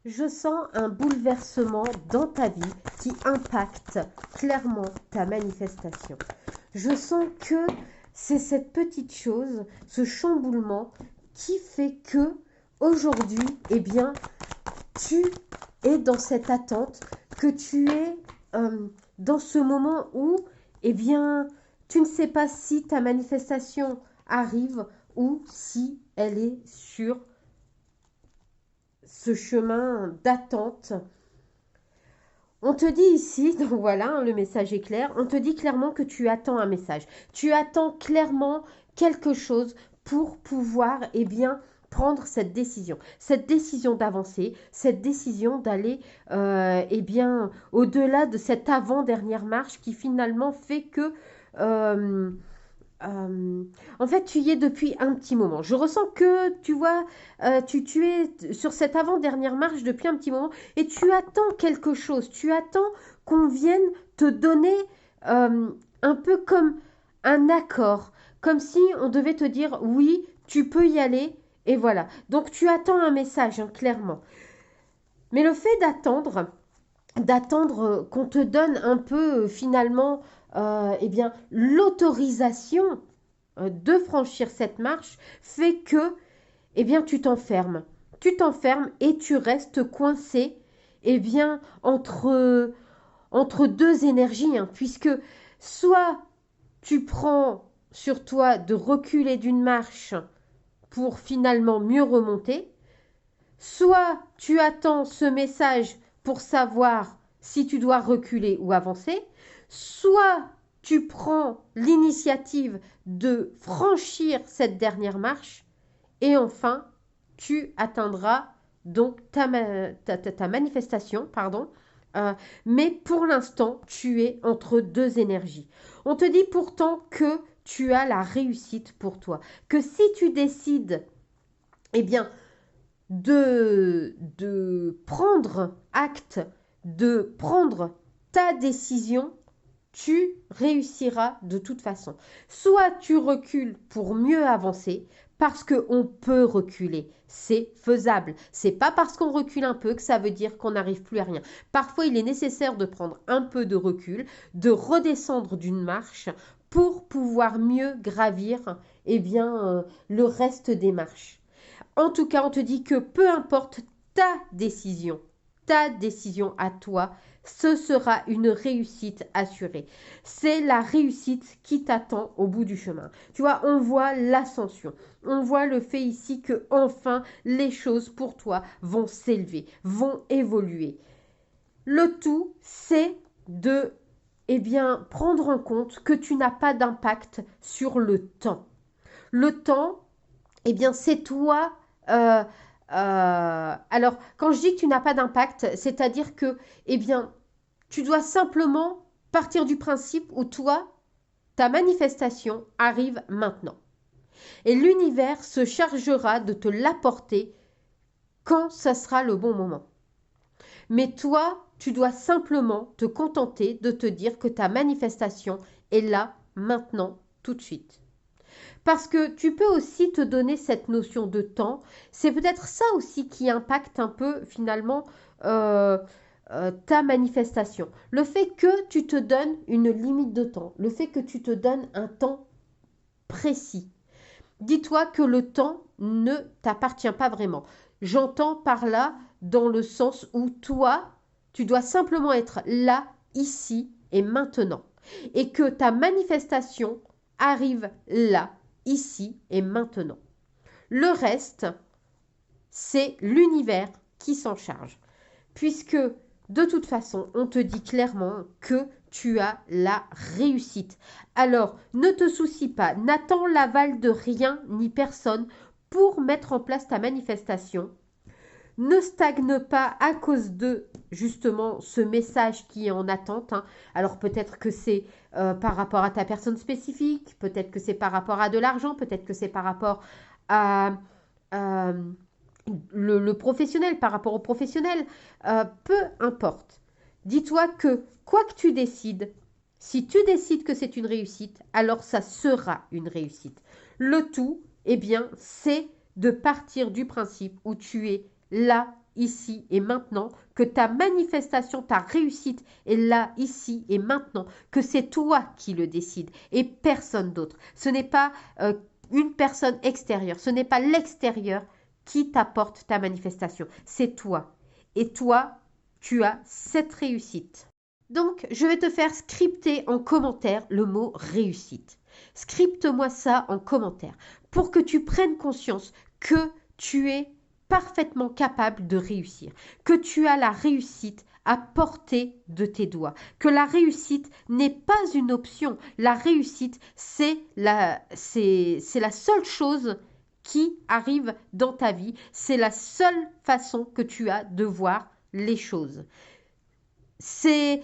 Je sens un bouleversement dans ta vie qui impacte clairement ta manifestation. Je sens que c'est cette petite chose, ce chamboulement qui fait que aujourd'hui, eh bien, tu es dans cette attente, que tu es dans ce moment où, eh bien, tu ne sais pas si ta manifestation arrive ou si elle est sur ce chemin d'attente. On te dit ici, donc voilà, hein, le message est clair, on te dit clairement que tu attends un message. Tu attends clairement quelque chose pour pouvoir, eh bien, prendre cette décision d'avancer, cette décision d'aller, eh bien, au-delà de cette avant-dernière marche qui finalement fait que, euh, euh, en fait, tu y es depuis un petit moment. Je ressens que, tu vois, tu es sur cette avant-dernière marche depuis un petit moment et tu attends quelque chose. Tu attends qu'on vienne te donner euh, un peu comme un accord, comme si on devait te dire oui, tu peux y aller et voilà. Donc tu attends un message, hein, clairement. Mais le fait d'attendre qu'on te donne un peu finalement, eh bien, l'autorisation de franchir cette marche fait que, eh bien, tu t'enfermes. Tu t'enfermes et tu restes coincé, eh bien, entre deux énergies, hein, puisque soit tu prends sur toi de reculer d'une marche pour finalement mieux remonter, soit tu attends ce message pour savoir si tu dois reculer ou avancer, soit tu prends l'initiative de franchir cette dernière marche et enfin tu atteindras donc ta manifestation, pardon. Mais pour l'instant, tu es entre deux énergies. On te dit pourtant que tu as la réussite pour toi, que si tu décides, eh bien, de prendre acte, de prendre ta décision, tu réussiras de toute façon. Soit tu recules pour mieux avancer, parce qu'on peut reculer, c'est faisable. C'est pas parce qu'on recule un peu que ça veut dire qu'on n'arrive plus à rien. Parfois, il est nécessaire de prendre un peu de recul, de redescendre d'une marche pour pouvoir mieux gravir, eh bien, le reste des marches. En tout cas, on te dit que peu importe ta décision à toi, ce sera une réussite assurée. C'est la réussite qui t'attend au bout du chemin. Tu vois, on voit l'ascension. On voit le fait ici que enfin les choses pour toi vont s'élever, vont évoluer. Le tout, c'est de prendre en compte que tu n'as pas d'impact sur le temps. Le temps, c'est toi. euh, alors, quand je dis que tu n'as pas d'impact, c'est-à-dire que, eh bien, tu dois simplement partir du principe où toi, ta manifestation arrive maintenant. Et l'univers se chargera de te l'apporter quand ça sera le bon moment. Mais toi, tu dois simplement te contenter de te dire que ta manifestation est là, maintenant, tout de suite. Parce que tu peux aussi te donner cette notion de temps. C'est peut-être ça aussi qui impacte un peu finalement ta manifestation. Le fait que tu te donnes une limite de temps, le fait que tu te donnes un temps précis. Dis-toi que le temps ne t'appartient pas vraiment. J'entends par là dans le sens où toi, tu dois simplement être là, ici et maintenant. Et que ta manifestation arrive là, ici et maintenant. Le reste, c'est l'univers qui s'en charge. Puisque de toute façon, on te dit clairement que tu as la réussite. Alors, ne te soucie pas, n'attends l'aval de rien ni personne pour mettre en place ta manifestation. Ne stagne pas à cause de justement ce message qui est en attente, hein. Alors peut-être que c'est par rapport à ta personne spécifique, peut-être que c'est par rapport à de l'argent, peut-être que c'est par rapport à le professionnel, par rapport au professionnel, peu importe. Dis-toi que quoi que tu décides, si tu décides que c'est une réussite, alors ça sera une réussite. Le tout, c'est de partir du principe où tu es là ici et maintenant, que ta manifestation, ta réussite est là, ici et maintenant, que c'est toi qui le décides et personne d'autre. Ce n'est pas une personne extérieure, ce n'est pas l'extérieur qui t'apporte ta manifestation, c'est toi. Et toi, tu as cette réussite. Donc, je vais te faire scripter en commentaire le mot réussite. Scripte-moi ça en commentaire pour que tu prennes conscience que tu es parfaitement capable de réussir, que tu as la réussite à portée de tes doigts, que la réussite n'est pas une option. La réussite, c'est la seule chose qui arrive dans ta vie. C'est la seule façon que tu as de voir les choses. C'est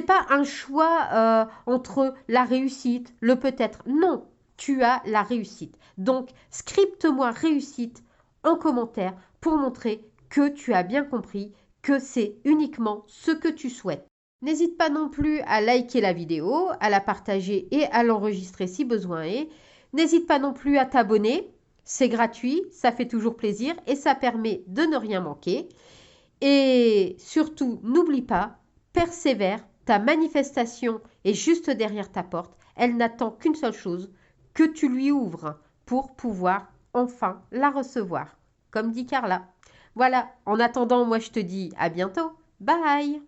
pas un choix entre la réussite, le peut-être. Non, tu as la réussite. Donc, scripte-moi réussite en commentaire pour montrer que tu as bien compris que c'est uniquement ce que tu souhaites. N'hésite pas non plus à liker la vidéo, à la partager et à l'enregistrer si besoin est. N'hésite pas non plus à t'abonner. C'est gratuit, ça fait toujours plaisir et ça permet de ne rien manquer. Et surtout, n'oublie pas, persévère, ta manifestation est juste derrière ta porte. Elle n'attend qu'une seule chose, que tu lui ouvres pour pouvoir enfin la recevoir, comme dit Carla. Voilà, en attendant, moi je te dis à bientôt. Bye!